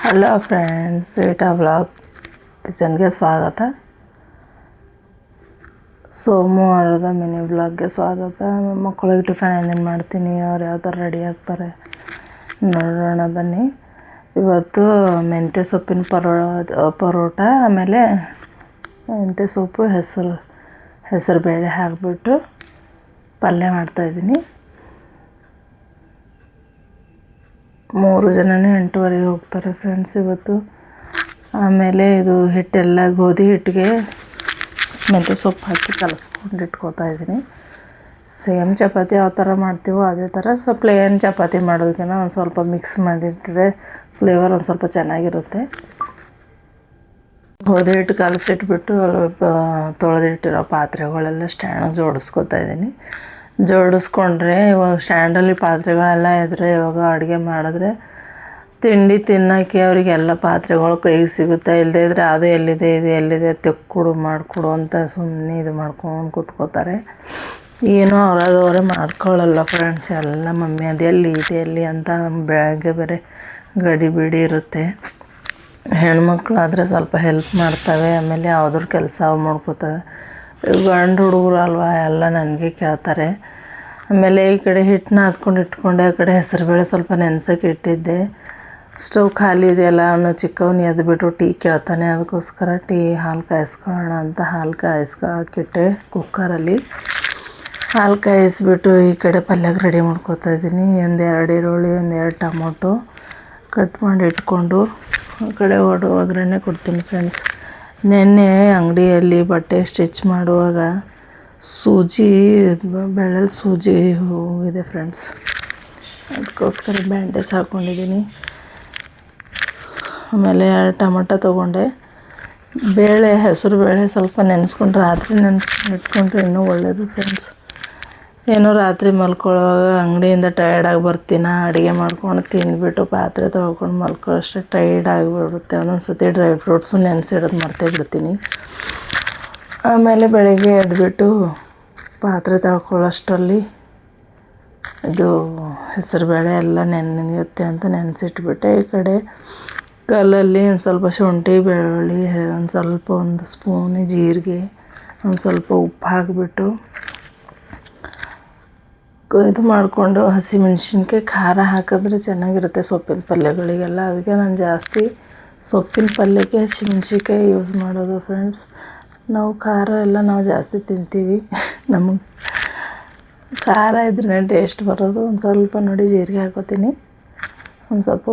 Hello friends, sweet vlog ಕಿಚನ್ಗೆ ಸ್ವಾಗತ. ಸೋಮವಾರದ mini ವ್ಲಾಗ್ಗೆ ಸ್ವಾಗತ. ಮಕ್ಕಳಿಗೆ ಟಿಫನ್ ಏನೇನು ಮಾಡ್ತೀನಿ, ಅವ್ರು ಯಾವ ಥರ ರೆಡಿ ಆಗ್ತಾರೆ ನೋಡೋಣ ಬನ್ನಿ. ಇವತ್ತು ಮೆಂತ್ಯ ಸೊಪ್ಪಿನ ಪರೋಟ, ಆಮೇಲೆ ಮೆಂತ್ಯ ಸೊಪ್ಪು ಹೆಸರು ಬೇಳೆ ಹಾಕಿಬಿಟ್ಟು ಪಲ್ಯ ಮಾಡ್ತಾಯಿದ್ದೀನಿ. 3 ಜನನೇ 8:30 ಹೋಗ್ತಾರೆ ಫ್ರೆಂಡ್ಸ್ ಇವತ್ತು. ಆಮೇಲೆ ಇದು ಹಿಟ್ಟೆಲ್ಲ ಗೋಧಿ ಹಿಟ್ಟಿಗೆ ಮೆಂತ್ಯ ಸೊಪ್ಪು ಹಾಕಿ ಕಲಸ್ಕೊಂಡು ಇಟ್ಕೊತಾ ಇದ್ದೀನಿ. ಸೇಮ್ ಚಪಾತಿ ಯಾವ ಥರ ಮಾಡ್ತೀವೋ ಅದೇ ಥರ ಪ್ಲೇನ್ ಚಪಾತಿ ಮಾಡೋದಕ್ಕಿಂತ ಒಂದು ಸ್ವಲ್ಪ ಮಿಕ್ಸ್ ಮಾಡಿಟ್ರೆ ಫ್ಲೇವರ್ ಒಂದು ಸ್ವಲ್ಪ ಚೆನ್ನಾಗಿರುತ್ತೆ. ಗೋಧಿ ಹಿಟ್ಟು ಕಲಸಿಟ್ಬಿಟ್ಟು ತೊಳೆದಿಟ್ಟಿರೋ ಪಾತ್ರೆಗಳೆಲ್ಲ ಸ್ಟ್ಯಾಂಡಿಗೆ ಜೋಡಿಸ್ಕೊತಾ ಇದ್ದೀನಿ. ಜೋಡಿಸ್ಕೊಂಡ್ರೆ ಇವಾಗ ಸ್ಟ್ಯಾಂಡಲ್ಲಿ ಪಾತ್ರೆಗಳೆಲ್ಲ ಇದ್ದರೆ ಇವಾಗ ಅಡುಗೆ ಮಾಡಿದ್ರೆ ತಿಂಡಿ ತಿನ್ನೋಕ್ಕೆ ಅವರಿಗೆಲ್ಲ ಪಾತ್ರೆಗಳು ಕೈಗೆ ಸಿಗುತ್ತೆ. ಇಲ್ಲದೇ ಇದ್ದರೆ ಅದು ಎಲ್ಲಿದೆ ಇದು ಎಲ್ಲಿದೆ ತೆಕ್ಕೊಡು ಮಾಡಿಕೊಡು ಅಂತ ಸುಮ್ಮನೆ ಇದು ಮಾಡ್ಕೊಂಡು ಕೂತ್ಕೋತಾರೆ. ಏನೋ ಅವರೇ ಮಾಡ್ಕೊಳ್ಳಲ್ಲ ಫ್ರೆಂಡ್ಸ್. ಎಲ್ಲ ಮಮ್ಮಿ ಅದು ಎಲ್ಲಿ ಇದೆ ಎಲ್ಲಿ ಅಂತ ಬೆಳಗ್ಗೆ ಬೇರೆ ಗಡಿಬಿಡಿ ಇರುತ್ತೆ. ಹೆಣ್ಮಕ್ಳಾದರೆ ಸ್ವಲ್ಪ ಹೆಲ್ಪ್ ಮಾಡ್ತವೆ, ಆಮೇಲೆ ಯಾವುದ್ರ ಕೆಲಸ ಅವು ಮಾಡ್ಕೋತವೆ. ಗಂಡು ಹುಡುಗರು ಅಲ್ವಾ, ಎಲ್ಲ ನನಗೆ ಕೇಳ್ತಾರೆ. ಆಮೇಲೆ ಈ ಕಡೆ ಹಿಟ್ಟನ್ನ ಹಾಕ್ಕೊಂಡು ಇಟ್ಕೊಂಡೆ, ಆ ಕಡೆ ಹೆಸರುಬೇಳೆ ಸ್ವಲ್ಪ ನೆನೆಸೋಕೆ ಇಟ್ಟಿದ್ದೆ. ಸ್ಟವ್ ಖಾಲಿ ಇದೆಯಲ್ಲ, ಅವನು ಚಿಕ್ಕವನು ಎದ್ದುಬಿಟ್ಟು ಟೀ ಕೇಳ್ತಾನೆ. ಅದಕ್ಕೋಸ್ಕರ ಹಾಲು ಕಾಯಿಸ್ಕೊಳ್ಳೋಣ ಅಂತ ಹಾಲು ಕಾಯಿಸ್ಕೊಳಕ್ಕಿಟ್ಟೆ ಕುಕ್ಕರಲ್ಲಿ. ಹಾಲು ಕಾಯಿಸ್ಬಿಟ್ಟು ಈ ಕಡೆ ಪಲ್ಯಕ್ಕೆ ರೆಡಿ ಮಾಡ್ಕೊತಾ ಇದ್ದೀನಿ. 2 ಈರುಳ್ಳಿ, 2 ಟೊಮೊಟೊ ಕಟ್ ಮಾಡಿ ಇಟ್ಕೊಂಡು ಆ ಕಡೆ ಒಗ್ಗರಣೆ ಕೊಡ್ತೀನಿ ಫ್ರೆಂಡ್ಸ್. ನೆನ್ನೆ ಅಂಗಡಿಯಲ್ಲಿ ಬಟ್ಟೆ ಸ್ಟಿಚ್ ಮಾಡುವಾಗ ಬೆಳ್ಳಲ್ಲಿ ಸೂಜಿ ಹೋಗಿದೆ ಫ್ರೆಂಡ್ಸ್. ಅದಕ್ಕೋಸ್ಕರ ಬ್ಯಾಂಡೇಜ್ ಹಾಕ್ಕೊಂಡಿದ್ದೀನಿ. ಆಮೇಲೆ 2 ಟೊಮೊಟೊ ತೊಗೊಂಡೆ. ಹೆಸರು ಬೇಳೆ ಸ್ವಲ್ಪ ನೆನೆಸ್ಕೊಂಡು ರಾತ್ರಿ ಇಟ್ಕೊಂಡ್ರೆ ಇನ್ನೂ ಒಳ್ಳೆಯದು ಫ್ರೆಂಡ್ಸ್. ಏನೋ ರಾತ್ರಿ ಮಲ್ಕೊಳ್ಳೋವಾಗ ಅಂಗಡಿಯಿಂದ ಟಯರ್ಡಾಗಿ ಬರ್ತೀನ, ಅಡುಗೆ ಮಾಡ್ಕೊಂಡು ತಿಂದ್ಬಿಟ್ಟು ಪಾತ್ರೆ ತೊಳ್ಕೊಂಡು ಮಲ್ಕೊಳ್ಳೋಷ್ಟೇ ಟೈರ್ಡ್ ಆಗಿಬಿಡುತ್ತೆ. ಒಂದೊಂದು ಸತಿ ಡ್ರೈ ಫ್ರೂಟ್ಸು ನೆನೆಸಿಡೋದು ಮರ್ತೇ ಬಿಡ್ತೀನಿ. ಆಮೇಲೆ ಬೆಳಗ್ಗೆ ಎದ್ದುಬಿಟ್ಟು ಪಾತ್ರೆ ತೊಳ್ಕೊಳ್ಳೋಷ್ಟರಲ್ಲಿ ಇದು ಹೆಸರುಬೇಳೆ ಎಲ್ಲ ನೆನೆಯುತ್ತೆ ಅಂತ ನೆನೆಸಿಟ್ಬಿಟ್ಟೆ. ಈ ಕಡೆ ಕಲ್ಲಲ್ಲಿ ಒಂದು ಸ್ವಲ್ಪ ಶುಂಠಿ, ಬೆಳ್ಳುಳ್ಳಿ, ಒಂದು ಸ್ಪೂನ್ ಜೀರಿಗೆ, ಒಂದು ಸ್ವಲ್ಪ ಉಪ್ಪು ಹಾಕಿಬಿಟ್ಟು ಇದು ಮಾಡಿಕೊಂಡು ಹಸಿಮೆಣ್ಸಿನ್ಕಾಯಿ ಖಾರ ಹಾಕಿದ್ರೆ ಚೆನ್ನಾಗಿರುತ್ತೆ ಸೊಪ್ಪಿನ ಪಲ್ಯಗಳಿಗೆಲ್ಲ. ಅದಕ್ಕೆ ನಾನು ಜಾಸ್ತಿ ಸೊಪ್ಪಿನ ಪಲ್ಯಕ್ಕೆ ಹಸಿಮೆಣ್ಸಿನ್ಕಾಯಿ ಯೂಸ್ ಮಾಡೋದು ಫ್ರೆಂಡ್ಸ್. ನಾವು ಖಾರ ಎಲ್ಲ ನಾವು ಜಾಸ್ತಿ ತಿಂತೀವಿ, ನಮಗೆ ಖಾರ ಇದ್ರೇ ಟೇಸ್ಟ್ ಬರೋದು. ಒಂದು ಸ್ವಲ್ಪ ನೋಡಿ ಜೀರಿಗೆ ಹಾಕೋತೀನಿ, ಒಂದು ಸ್ವಲ್ಪ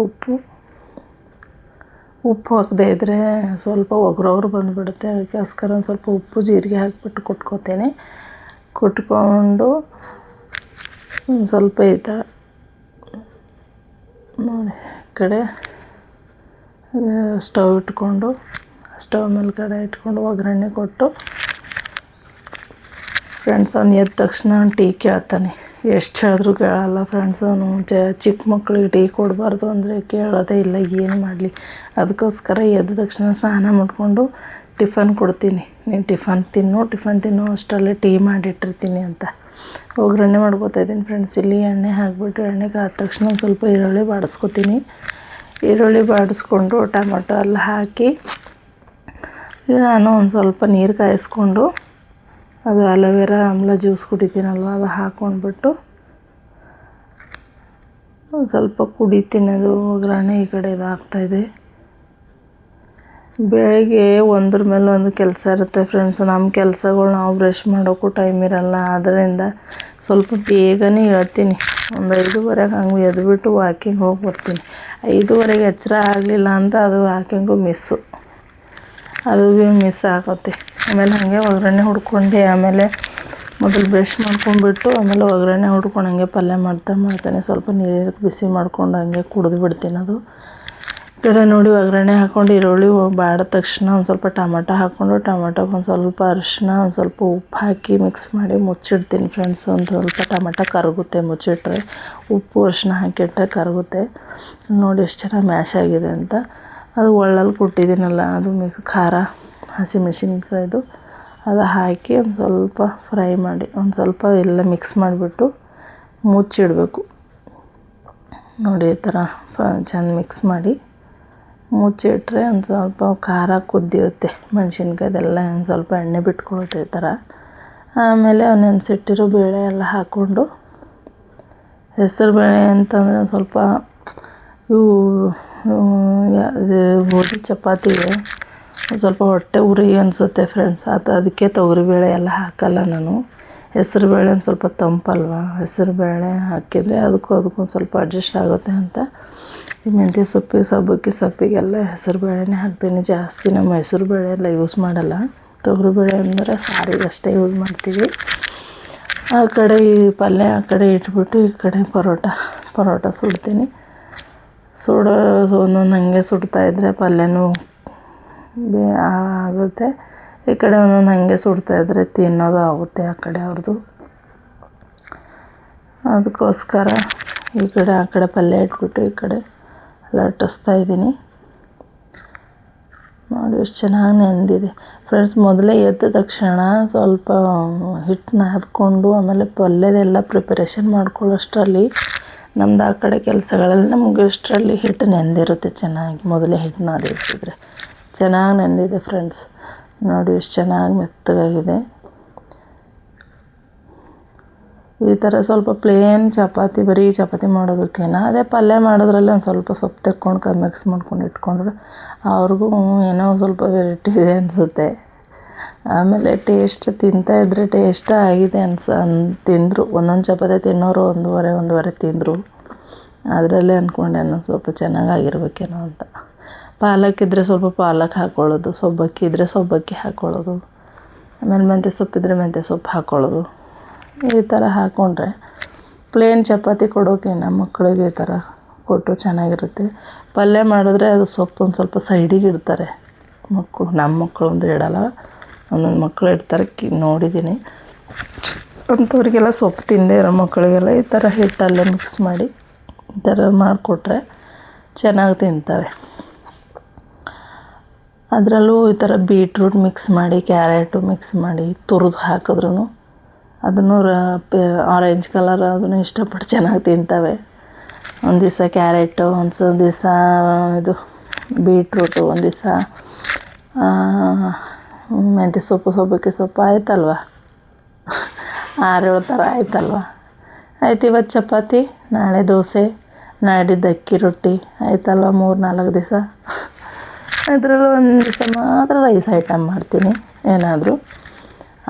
ಉಪ್ಪು ಹಾಕದೇ ಇದ್ದರೆ ಸ್ವಲ್ಪ ಒಗ್ರೊಗ್ರು ಬಂದುಬಿಡುತ್ತೆ. ಅದಕ್ಕೋಸ್ಕರ ಒಂದು ಸ್ವಲ್ಪ ಉಪ್ಪು ಜೀರಿಗೆ ಹಾಕಿಬಿಟ್ಟು ಕುಟ್ಕೊಂಡು ಒಂದು ಸ್ವಲ್ಪ ಈ ಥರ ನೋಡಿ ಕಡೆ ಸ್ಟವ್ ಮೇಲೆ ಕಡೆ ಇಟ್ಕೊಂಡು ಒಗ್ಗರಣೆ ಕೊಟ್ಟು ಫ್ರೆಂಡ್ಸ್. ಅವ್ನು ಎದ್ದ ತಕ್ಷಣ ಟೀ ಕೇಳ್ತಾನೆ. ಎಷ್ಟು ಹೇಳಿದ್ರು ಕೇಳಲ್ಲ ಫ್ರೆಂಡ್ಸ್. ಅವನು ಚಿಕ್ಕ ಮಕ್ಕಳಿಗೆ ಟೀ ಕೊಡಬಾರ್ದು ಅಂದರೆ ಕೇಳೋದೇ ಇಲ್ಲ, ಏನು ಮಾಡಲಿ. ಅದಕ್ಕೋಸ್ಕರ ಎದ್ದ ತಕ್ಷಣ ಸ್ನಾನ ಮಾಡಿಕೊಂಡು ಟಿಫನ್ ಕೊಡ್ತೀನಿ. ನೀನು ಟಿಫನ್ ತಿನ್ನು ಅಷ್ಟರಲ್ಲೇ ಟೀ ಮಾಡಿಟ್ಟಿರ್ತೀನಿ ಅಂತ ಒಗ್ಗರಣೆ ಮಾಡ್ಕೊತಾಯಿದ್ದೀನಿ ಫ್ರೆಂಡ್ಸ್. ಇಲ್ಲಿ ಎಣ್ಣೆ ಹಾಕಿಬಿಟ್ಟು ಎಣ್ಣೆ ಕಾದ ತಕ್ಷಣ ಒಂದು ಸ್ವಲ್ಪ ಈರುಳ್ಳಿ ಬಾಡಿಸ್ಕೊತೀನಿ. ಈರುಳ್ಳಿ ಬಾಡಿಸ್ಕೊಂಡು ಟೊಮೊಟೊ ಎಲ್ಲ ಹಾಕಿ ನಾನು ಒಂದು ಸ್ವಲ್ಪ ನೀರು ಕಾಯಿಸ್ಕೊಂಡು ಅದು ಅಲೋವೆರಾ ಆಮ್ಲ ಜ್ಯೂಸ್ ಕುಡಿತೀನಲ್ವ ಅದು ಹಾಕ್ಕೊಂಡ್ಬಿಟ್ಟು ಒಂದು ಸ್ವಲ್ಪ ಕುಡಿತೀನಿ. ಅದು ಒಗ್ಗರಣೆ ಈ ಕಡೆ ಇದು ಆಗ್ತಾಯಿದೆ. ಬೆಳಗ್ಗೆ ಒಂದ್ರ ಮೇಲೆ ಒಂದು ಕೆಲಸ ಇರುತ್ತೆ ಫ್ರೆಂಡ್ಸ್. ನಮ್ಮ ಕೆಲಸಗಳು ನಾವು ಬ್ರಷ್ ಮಾಡೋಕ್ಕೂ ಟೈಮ್ ಇರಲ್ಲ. ಆದ್ದರಿಂದ ಸ್ವಲ್ಪ ಬೇಗನೆ ಹೇಳ್ತೀನಿ. ಒಂದು 5:30 ಹಂಗೆ ಎದ್ದುಬಿಟ್ಟು ವಾಕಿಂಗ್ ಹೋಗಿ ಬರ್ತೀನಿ. 5:30 ಎಚ್ಚರ ಆಗಲಿಲ್ಲ ಅಂತ ಅದು ವಾಕಿಂಗು ಅದು ಮಿಸ್ ಆಗುತ್ತೆ. ಆಮೇಲೆ ಹಾಗೆ ಒಗ್ಗರಣೆ ಹುಡ್ಕೊಂಡು ಆಮೇಲೆ ಮೊದಲು ಬ್ರಷ್ ಮಾಡ್ಕೊಂಡ್ಬಿಟ್ಟು ಆಮೇಲೆ ಒಗ್ಗರಣೆ ಹುಡ್ಕೊಂಡು ಹಂಗೆ ಪಲ್ಯ ಮಾಡ್ತಾನೆ. ಸ್ವಲ್ಪ ನೀರು ಬಿಸಿ ಮಾಡ್ಕೊಂಡು ಹಂಗೆ ಕುಡಿದು ಬಿಡ್ತೀನಿ. ಅದು ಕಡೆ ನೋಡಿ ಒಗ್ಗರಣೆ ಹಾಕ್ಕೊಂಡು ಈರುಳ್ಳಿ ಬಾಡಿದ ತಕ್ಷಣ ಒಂದು ಸ್ವಲ್ಪ ಟೊಮೊಟೊ ಹಾಕ್ಕೊಂಡು ಟೊಮೊಟೊಗೆ ಒಂದು ಸ್ವಲ್ಪ ಅರಿಶಿನ, ಒಂದು ಸ್ವಲ್ಪ ಉಪ್ಪು ಹಾಕಿ ಮಿಕ್ಸ್ ಮಾಡಿ ಮುಚ್ಚಿಡ್ತೀನಿ ಫ್ರೆಂಡ್ಸ್. ಒಂದು ಸ್ವಲ್ಪ ಟೊಮೊಟೊ ಕರಗುತ್ತೆ ಮುಚ್ಚಿಟ್ರೆ. ಉಪ್ಪು ಅರಿಶಿನ ಹಾಕಿಟ್ರೆ ಕರಗುತ್ತೆ. ನೋಡಿ ಎಷ್ಟು ಚೆನ್ನಾಗಿ ಮ್ಯಾಶ್ ಆಗಿದೆ ಅಂತ. ಅದು ಒಳ್ಳಲ್ಲಿ ಕೊಟ್ಟಿದ್ದೀನಲ್ಲ, ಅದು ಖಾರ ಹಸಿಮೆಣ್ಸಿನ್ಕಾಯ್ದು ಅದು ಹಾಕಿ ಒಂದು ಸ್ವಲ್ಪ ಫ್ರೈ ಮಾಡಿ ಒಂದು ಸ್ವಲ್ಪ ಎಲ್ಲ ಮಿಕ್ಸ್ ಮಾಡಿಬಿಟ್ಟು ಮುಚ್ಚಿಡಬೇಕು. ನೋಡಿ ಈ ಥರ ಚೆಂದ ಮಿಕ್ಸ್ ಮಾಡಿ ಮುಚ್ಚಿಟ್ರೆ ಒಂದು ಸ್ವಲ್ಪ ಖಾರ ಕುದಿಯುತ್ತೆ, ಮೆಣಸಿನ್ಕಾಯ್ದೆಲ್ಲ ಒಂದು ಸ್ವಲ್ಪ ಎಣ್ಣೆ ಬಿಟ್ಕೊಳ್ಳುತ್ತೆ ಈ ಥರ. ಆಮೇಲೆ ನೆನೆಸಿಟ್ಟಿರೋ ಬೇಳೆ ಎಲ್ಲ ಹಾಕ್ಕೊಂಡು, ಹೆಸರು ಬೇಳೆ ಅಂತಂದರೆ ಒಂದು ಸ್ವಲ್ಪ ಇವು ಗೋಧಿ ಚಪಾತಿಗೆ ಸ್ವಲ್ಪ ಹೊಟ್ಟೆ ಉರಿ ಅನಿಸುತ್ತೆ ಫ್ರೆಂಡ್ಸ್. ಅದಕ್ಕೆ ತೊಗರಿಬೇಳೆ ಎಲ್ಲ ಹಾಕಲ್ಲ ನಾನು. ಹೆಸರುಬೇಳೆ ಒಂದು ಸ್ವಲ್ಪ ತಂಪಲ್ವ, ಹೆಸರುಬೇಳೆ ಹಾಕಿದರೆ ಅದಕ್ಕೊಂದು ಸ್ವಲ್ಪ ಅಡ್ಜಸ್ಟ್ ಆಗುತ್ತೆ ಅಂತ ಈ ಮೆಂತ್ಯ ಸೊಪ್ಪಿಗೆ ಸಬ್ಬಕ್ಕಿ ಸೊಪ್ಪಿಗೆಲ್ಲ ಹೆಸರುಬೇಳೆನೇ ಹಾಕ್ತೀನಿ. ಜಾಸ್ತಿ ನಮ್ಮ ಹೆಸರುಬೇಳೆ ಎಲ್ಲ ಯೂಸ್ ಮಾಡಲ್ಲ. ತೊಗರಿಬೇಳೆ ಅಂದರೆ ಸಾರಿಗೆ ಅಷ್ಟೇ ಯೂಸ್ ಮಾಡ್ತೀವಿ. ಆ ಕಡೆ ಈ ಪಲ್ಯ ಆ ಕಡೆ ಇಟ್ಬಿಟ್ಟು ಈ ಕಡೆ ಪರೋಟ ಸುಡ್ತೀನಿ. ಒಂದೊಂದು ಹಾಗೆ ಸುಡ್ತಾಯಿದ್ರೆ ಪಲ್ಯನೂ ಆಗುತ್ತೆ, ಈ ಕಡೆ ಒಂದೊಂದು ಹಾಗೆ ಸುಡ್ತಾಯಿದ್ರೆ ತಿನ್ನೋದು ಆಗುತ್ತೆ ಆ ಕಡೆ ಅವ್ರದ್ದು. ಅದಕ್ಕೋಸ್ಕರ ಈ ಕಡೆ ಆ ಕಡೆ ಪಲ್ಯ ಇಟ್ಬಿಟ್ಟು ಈ ಕಡೆ ಲಟ್ಟಿಸ್ತಾ ಇದ್ದೀನಿ. ನೋಡಿ ಎಷ್ಟು ಚೆನ್ನಾಗಿ ನೆಂದಿದೆ ಫ್ರೆಂಡ್ಸ್. ಮೊದಲೇ ಎದ್ದ ತಕ್ಷಣ ಸ್ವಲ್ಪ ಹಿಟ್ಟನ್ನ ಹಾಕ್ಕೊಂಡು ಆಮೇಲೆ ಪಲ್ಯದೆಲ್ಲ ಪ್ರಿಪರೇಷನ್ ಮಾಡ್ಕೊಳ್ಳೋಷ್ಟರಲ್ಲಿ ನಮ್ದು ಆ ಕಡೆ ಕೆಲಸಗಳೆಲ್ಲ ನಮಗೆ ಅಷ್ಟರಲ್ಲಿ ಹಿಟ್ಟು ನೆಂದಿರುತ್ತೆ ಚೆನ್ನಾಗಿ. ಮೊದಲೇ ಹಿಟ್ಟು ನಾದಿಟ್ಟಿದ್ರೆ ಚೆನ್ನಾಗಿ ನೆಂದಿದೆ ಫ್ರೆಂಡ್ಸ್. ನೋಡಿ ಎಷ್ಟು ಚೆನ್ನಾಗಿ ಮೆತ್ತಗಾಗಿದೆ. ಈ ಥರ ಸ್ವಲ್ಪ ಪ್ಲೇನ್ ಚಪಾತಿ, ಬರೀ ಚಪಾತಿ ಮಾಡೋದಕ್ಕೇನ ಅದೇ ಪಲ್ಯ ಮಾಡೋದ್ರಲ್ಲಿ ಒಂದು ಸ್ವಲ್ಪ ಸೊಪ್ಪು ತೆಕ್ಕೊಂಡು ಮಿಕ್ಸ್ ಮಾಡ್ಕೊಂಡು ಇಟ್ಕೊಂಡ್ರೆ ಅವ್ರಿಗೂ ಏನೋ ಸ್ವಲ್ಪ ವೆರೈಟಿ ಇದೆ ಅನಿಸುತ್ತೆ. ಆಮೇಲೆ ಟೇಸ್ಟ್ ತಿಂತಾಯಿದ್ರೆ ಟೇಸ್ಟ್ ಆಗಿದೆ ತಿಂದರು. ಒಂದೊಂದು ಚಪಾತಿ ತಿನ್ನೋರು ಒಂದೂವರೆ ತಿಂದರು. ಅದರಲ್ಲೇ ಅಂದ್ಕೊಂಡೆ ನಾನು ಸ್ವಲ್ಪ ಚೆನ್ನಾಗಾಗಿರ್ಬೇಕೇನೋ ಅಂತ. ಪಾಲಕ್ಕಿದ್ರೆ ಸ್ವಲ್ಪ ಪಾಲಕ್ ಹಾಕ್ಕೊಳ್ಳೋದು, ಸಬ್ಬಕ್ಕಿ ಇದ್ದರೆ ಸಬ್ಬಕ್ಕಿ ಹಾಕ್ಕೊಳ್ಳೋದು, ಆಮೇಲೆ ಮೆಂತ್ಯ ಸೊಪ್ಪಿದ್ರೆ ಮೆಂತ್ಯ ಸೊಪ್ಪು ಹಾಕ್ಕೊಳ್ಳೋದು. ಈ ಥರ ಹಾಕ್ಕೊಂಡ್ರೆ ಪ್ಲೇನ್ ಚಪಾತಿ ಕೊಡೋಕೆ ನಮ್ಮ ಮಕ್ಕಳಿಗೆ ಈ ಥರ ಕೊಟ್ಟರು ಚೆನ್ನಾಗಿರುತ್ತೆ. ಪಲ್ಯ ಮಾಡಿದ್ರೆ ಅದು ಸೊಪ್ಪು ಒಂದು ಸ್ವಲ್ಪ ಸೈಡಿಗೆ ಇಡ್ತಾರೆ ಮಕ್ಕಳು. ನಮ್ಮ ಮಕ್ಕಳು ಒಂದು ಇಡಲ್ಲ, ಒಂದೊಂದು ಮಕ್ಕಳು ಇಡ್ತಾರೆ, ನೋಡಿದ್ದೀನಿ. ಅಂಥವ್ರಿಗೆಲ್ಲ ಸೊಪ್ಪು ತಿಂದೇ ಇರೋ ಮಕ್ಕಳಿಗೆಲ್ಲ ಈ ಥರ ಹಿಟ್ಟಲ್ಲೇ ಮಿಕ್ಸ್ ಮಾಡಿ ಈ ಥರ ಮಾಡಿಕೊಟ್ರೆ ಚೆನ್ನಾಗಿ ತಿಂತವೆ. ಅದರಲ್ಲೂ ಈ ಥರ ಬೀಟ್ರೂಟ್ ಮಿಕ್ಸ್ ಮಾಡಿ, ಕ್ಯಾರೆಟು ಮಿಕ್ಸ್ ಮಾಡಿ ತುರಿದು ಹಾಕಿದ್ರೂ ಅದನ್ನು ಆರೆಂಜ್ ಕಲರ್ ಅದನ್ನು ಇಷ್ಟಪಟ್ಟು ಚೆನ್ನಾಗಿ ತಿಂತವೆ. ಒಂದು ದಿವಸ ಕ್ಯಾರೆಟು, ಒಂದು ದಿವಸ ಇದು ಬೀಟ್ರೂಟು, ಒಂದು ದಿವಸ ಮೆಂತ್ಯ ಸೊಪ್ಪು, ಸಬ್ಬಕ್ಕಿ ಸೊಪ್ಪು ಆಯ್ತಲ್ವ, 6-7 ಥರ ಆಯ್ತಲ್ವ. ಆಯ್ತು, ಇವತ್ತು ಚಪಾತಿ, ನಾಳೆ ದೋಸೆ, ನಾಡಿದ್ದು ಅಕ್ಕಿ ರೊಟ್ಟಿ ಆಯ್ತಲ್ವ. 3-4 ದಿವಸ. ಅದರಲ್ಲೂ ಒಂದು ದಿವಸ ಮಾತ್ರ ರೈಸ್ ಐಟಮ್ ಮಾಡ್ತೀನಿ ಏನಾದರೂ.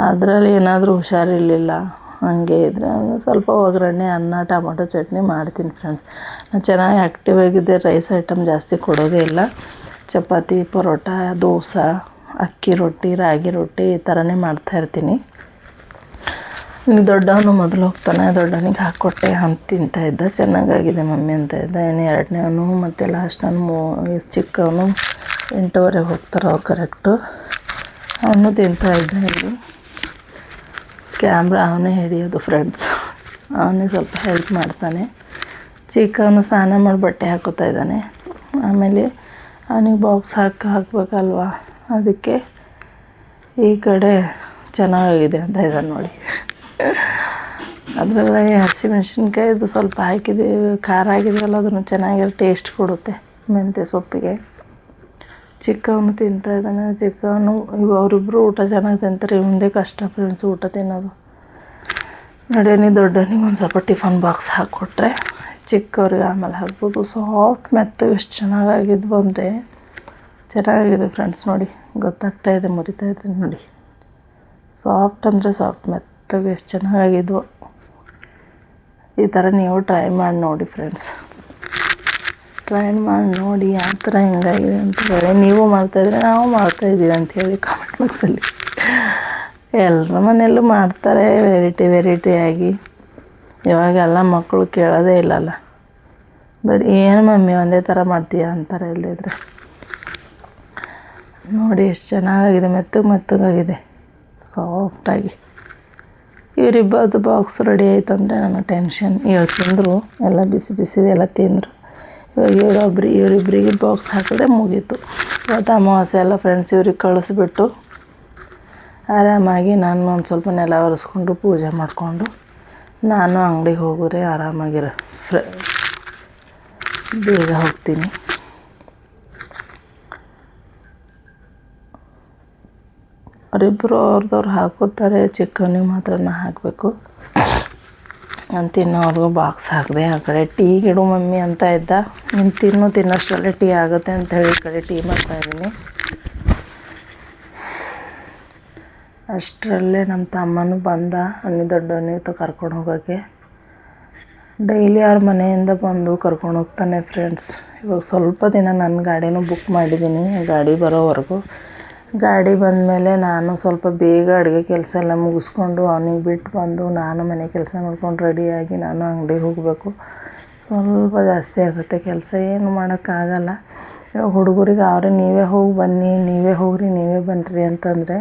ಅದರಲ್ಲಿ ಏನಾದರೂ ಹುಷಾರಿರಲಿಲ್ಲ ಹಾಗೆ ಇದ್ದರೆ ಸ್ವಲ್ಪ ಒಗ್ಗರಣೆ, ಅನ್ನ, ಟೊಮೊಟೊ ಚಟ್ನಿ ಮಾಡ್ತೀನಿ ಫ್ರೆಂಡ್ಸ್. ನಾನು ಚೆನ್ನಾಗಿ ಆ್ಯಕ್ಟಿವ್ ಆಗಿದ್ದೆ, ರೈಸ್ ಐಟಮ್ ಜಾಸ್ತಿ ಕೊಡೋದೇ ಇಲ್ಲ. ಚಪಾತಿ, ಪರೋಟ, ದೋಸೆ, ಅಕ್ಕಿ ರೊಟ್ಟಿ, ರಾಗಿ ರೊಟ್ಟಿ ಈ ಥರನೇ ಮಾಡ್ತಾಯಿರ್ತೀನಿ. ದೊಡ್ಡವನು ಮೊದಲು ಹೋಗ್ತಾನೆ, ದೊಡ್ಡವನಿಗೆ ಹಾಕ್ಕೊಟ್ಟೆ ಅಂತ ತಿಂತಾಯಿದ್ದ. ಚೆನ್ನಾಗಾಗಿದೆ ಮಮ್ಮಿ ಅಂತ ಇದ್ದ. ಇನ್ನು ಎರಡನೇವನು ಮತ್ತು ಲಾಸ್ಟ್ನವನು ಚಿಕ್ಕವನು 8:15 ಹೋಗ್ತಾರೆ ಅವ್ರು ಕರೆಕ್ಟು. ಅವನು ತಿಂತಾಯಿದ್ದ. ಇಲ್ಲಿ ಕ್ಯಾಮ್ರಾ ಅವನೇ ಹಿಡಿಯೋದು ಫ್ರೆಂಡ್ಸ್, ಅವನೇ ಸ್ವಲ್ಪ ಹೆಲ್ಪ್ ಮಾಡ್ತಾನೆ. ಚಿಕ್ಕವನು ಸ್ನಾನ ಮಾಡಿ ಬಟ್ಟೆ ಹಾಕೋತಾ ಇದ್ದಾನೆ. ಆಮೇಲೆ ಅವನಿಗೆ ಬಾಕ್ಸ್ ಹಾಕಬೇಕಲ್ವ, ಅದಕ್ಕೆ ಈ ಕಡೆ ಚೆನ್ನಾಗಿದೆ ಅಂತ ಇದ್ದಾನೆ ನೋಡಿ. ಅದರಲ್ಲ ಹಸಿಮೆಣ್ಸಿನ್ಕಾಯಿದು ಸ್ವಲ್ಪ ಹಾಕಿದ್ದೀವಿ, ಖಾರ ಆಗಿದೆಯಲ್ಲ, ಅದನ್ನು ಚೆನ್ನಾಗಿರೋ ಟೇಸ್ಟ್ ಕೊಡುತ್ತೆ ಮೆಂತ್ಯ ಸೊಪ್ಪಿಗೆ. ಚಿಕ್ಕವನು ತಿಂತಾಯಿದ್ದಾನೆ. ಚಿಕ್ಕವನು ಅವರಿಬ್ಬರು ಊಟ ಚೆನ್ನಾಗಿ ತಿಂತಾರೆ, ಮುಂದೆ ಕಷ್ಟ ಫ್ರೆಂಡ್ಸ್ ಊಟ ತಿನ್ನೋದು. ನಡೆಯನಿ ದೊಡ್ಡವನಿಗೆ ಒಂದು ಸ್ವಲ್ಪ ಟಿಫನ್ ಬಾಕ್ಸ್ ಹಾಕ್ಕೊಟ್ರೆ ಚಿಕ್ಕವ್ರಿಗೆ ಆಮೇಲೆ ಹಾಕ್ಬೋದು. ಸಾಫ್ಟ್ ಮೆತ್ತಗೆ ಎಷ್ಟು ಚೆನ್ನಾಗಾಗಿದ್ವು ಅಂದರೆ ಚೆನ್ನಾಗಿದೆ ಫ್ರೆಂಡ್ಸ್. ನೋಡಿ ಗೊತ್ತಾಗ್ತಾಯಿದೆ, ಮುರಿತಾಯಿದ್ರೆ ನೋಡಿ, ಸಾಫ್ಟ್ ಅಂದರೆ ಸಾಫ್ಟ್, ಮೆತ್ತಗೆ ಎಷ್ಟು ಚೆನ್ನಾಗಿದ್ವು. ಈ ಥರ ನೀವು ಟ್ರೈ ಮಾಡಿ ನೋಡಿ ಫ್ರೆಂಡ್ಸ್. ಟ್ರೈ ಮಾಡಿ ನೋಡಿ ಯಾವ ಥರ ಹೆಂಗಾಗಿದೆ ಅಂತ ಹೇಳಿ. ನೀವು ಮಾಡ್ತಾಯಿದ್ರೆ ನಾವು ಮಾಡ್ತಾಯಿದ್ದೀವಿ ಅಂಥೇಳಿ ಕಾಮೆಂಟ್ ಬಾಕ್ಸಲ್ಲಿ. ಎಲ್ಲರ ಮನೆಯಲ್ಲೂ ಮಾಡ್ತಾರೆ ವೆರೈಟಿಯಾಗಿ. ಇವಾಗೆಲ್ಲ ಮಕ್ಕಳು ಕೇಳೋದೇ ಇಲ್ಲಲ್ಲ, ಬರೀ ಏನು ಮಮ್ಮಿ ಒಂದೇ ಥರ ಮಾಡ್ತೀಯ ಅಂತಾರೆ ಇಲ್ಲದಿದ್ರೆ. ನೋಡಿ ಎಷ್ಟು ಚೆನ್ನಾಗಾಗಿದೆ, ಮೆತ್ತಗಾಗಿದೆ, ಸಾಫ್ಟಾಗಿ. ಇವರಿಬ್ಬರದು ಬಾಕ್ಸ್ ರೆಡಿ ಆಯ್ತು ಅಂದರೆ ನನಗೆ ಟೆನ್ಷನ್. ಇವಾಗ ತಿಂದರು, ಎಲ್ಲ ಬಿಸಿದೆಲ್ಲ ತಿಂದರು. ಇವಾಗ ಇವರಿಬ್ಬರಿಗೆ ಬಾಕ್ಸ್ ಹಾಕಿದ್ರೆ ಮುಗೀತು. ಇವತ್ತು ಅಮಾವಾಸ್ಯೆ ಎಲ್ಲ ಫ್ರೆಂಡ್ಸ್, ಇವ್ರಿಗೆ ಕಳಿಸ್ಬಿಟ್ಟು ಆರಾಮಾಗಿ ನಾನು ಒಂದು ಸ್ವಲ್ಪ ನೆಲ ಒರೆಸ್ಕೊಂಡು ಪೂಜೆ ಮಾಡಿಕೊಂಡು ನಾನು ಅಂಗಡಿಗೆ ಹೋಗೋರೆ ಆರಾಮಾಗಿರೋ ಬೇಗ ಹೋಗ್ತೀನಿ. ಅವರಿಬ್ಬರು ಅವ್ರದವ್ರು ಹಾಕೋತಾರೆ, ಚಿಕ್ಕವನಿಗೆ ಮಾತ್ರ ನಾ ಹಾಕಬೇಕು ಅಂತ ಇನ್ನವ್ರಿಗೂ ಬಾಕ್ಸ್ ಹಾಕಿದೆ. ಆ ಕಡೆ ಟೀಗಿಡು ಮಮ್ಮಿ ಅಂತ ಇದ್ದ, ನೀನು ತಿನ್ನೋಷ್ಟರಲ್ಲೇ ಟೀ ಆಗುತ್ತೆ ಅಂತ ಹೇಳಿ ಈ ಕಡೆ ಟೀ ಮಾಡ್ತಾಯಿದ್ದೀನಿ. ಅಷ್ಟರಲ್ಲೇ ನಮ್ಮ ತಮ್ಮನೂ ಬಂದ, ಅಲ್ಲಿ ದೊಡ್ಡವನಿಗೆ ಕರ್ಕೊಂಡು ಹೋಗೋಕ್ಕೆ. ಡೈಲಿ ಅವ್ರ ಮನೆಯಿಂದ ಬಂದು ಕರ್ಕೊಂಡು ಹೋಗ್ತಾನೆ ಫ್ರೆಂಡ್ಸ್. ಇವಾಗ ಸ್ವಲ್ಪ ದಿನ ನನ್ನ ಗಾಡಿನೂ ಬುಕ್ ಮಾಡಿದ್ದೀನಿ, ಗಾಡಿ ಬರೋವರೆಗೂ. ಗಾಡಿ ಬಂದಮೇಲೆ ನಾನು ಸ್ವಲ್ಪ ಬೇಗ ಅಡುಗೆ ಕೆಲಸ ಎಲ್ಲ ಮುಗಿಸ್ಕೊಂಡು ಅವನಿಗೆ ಬಿಟ್ಟು ಬಂದು ನಾನು ಮನೆ ಕೆಲಸ ಮಾಡ್ಕೊಂಡು ರೆಡಿಯಾಗಿ ನಾನು ಅಂಗಡಿಗೆ ಹೋಗಬೇಕು. ಸ್ವಲ್ಪ ಜಾಸ್ತಿ ಆಗುತ್ತೆ ಕೆಲಸ, ಏನು ಮಾಡೋಕ್ಕಾಗಲ್ಲ. ಇವಾಗ ಹುಡುಗರಿಗೆ ಅವರೇ ನೀವೇ ಹೋಗಿ ಬನ್ನಿ, ನೀವೇ ಹೋಗ್ರಿ, ನೀವೇ ಬನ್ನಿರಿ ಅಂತಂದರೆ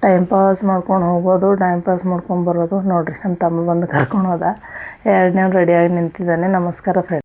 ಟೈಮ್ ಪಾಸ್ ಮಾಡ್ಕೊಂಡು ಹೋಗೋದು, ಟೈಮ್ ಪಾಸ್ ಮಾಡ್ಕೊಂಡು ಬರೋದು. ನೋಡಿರಿ ನಮ್ಮ ತಮ್ಮ ಬಂದು ಕರ್ಕೊಂಡು ಹೋದ, ಎರಡನೇವ್ನು ರೆಡಿಯಾಗಿ ನಿಂತಿದ್ದಾನೆ. ನಮಸ್ಕಾರ ಫ್ರೆಂಡ್ಸ್.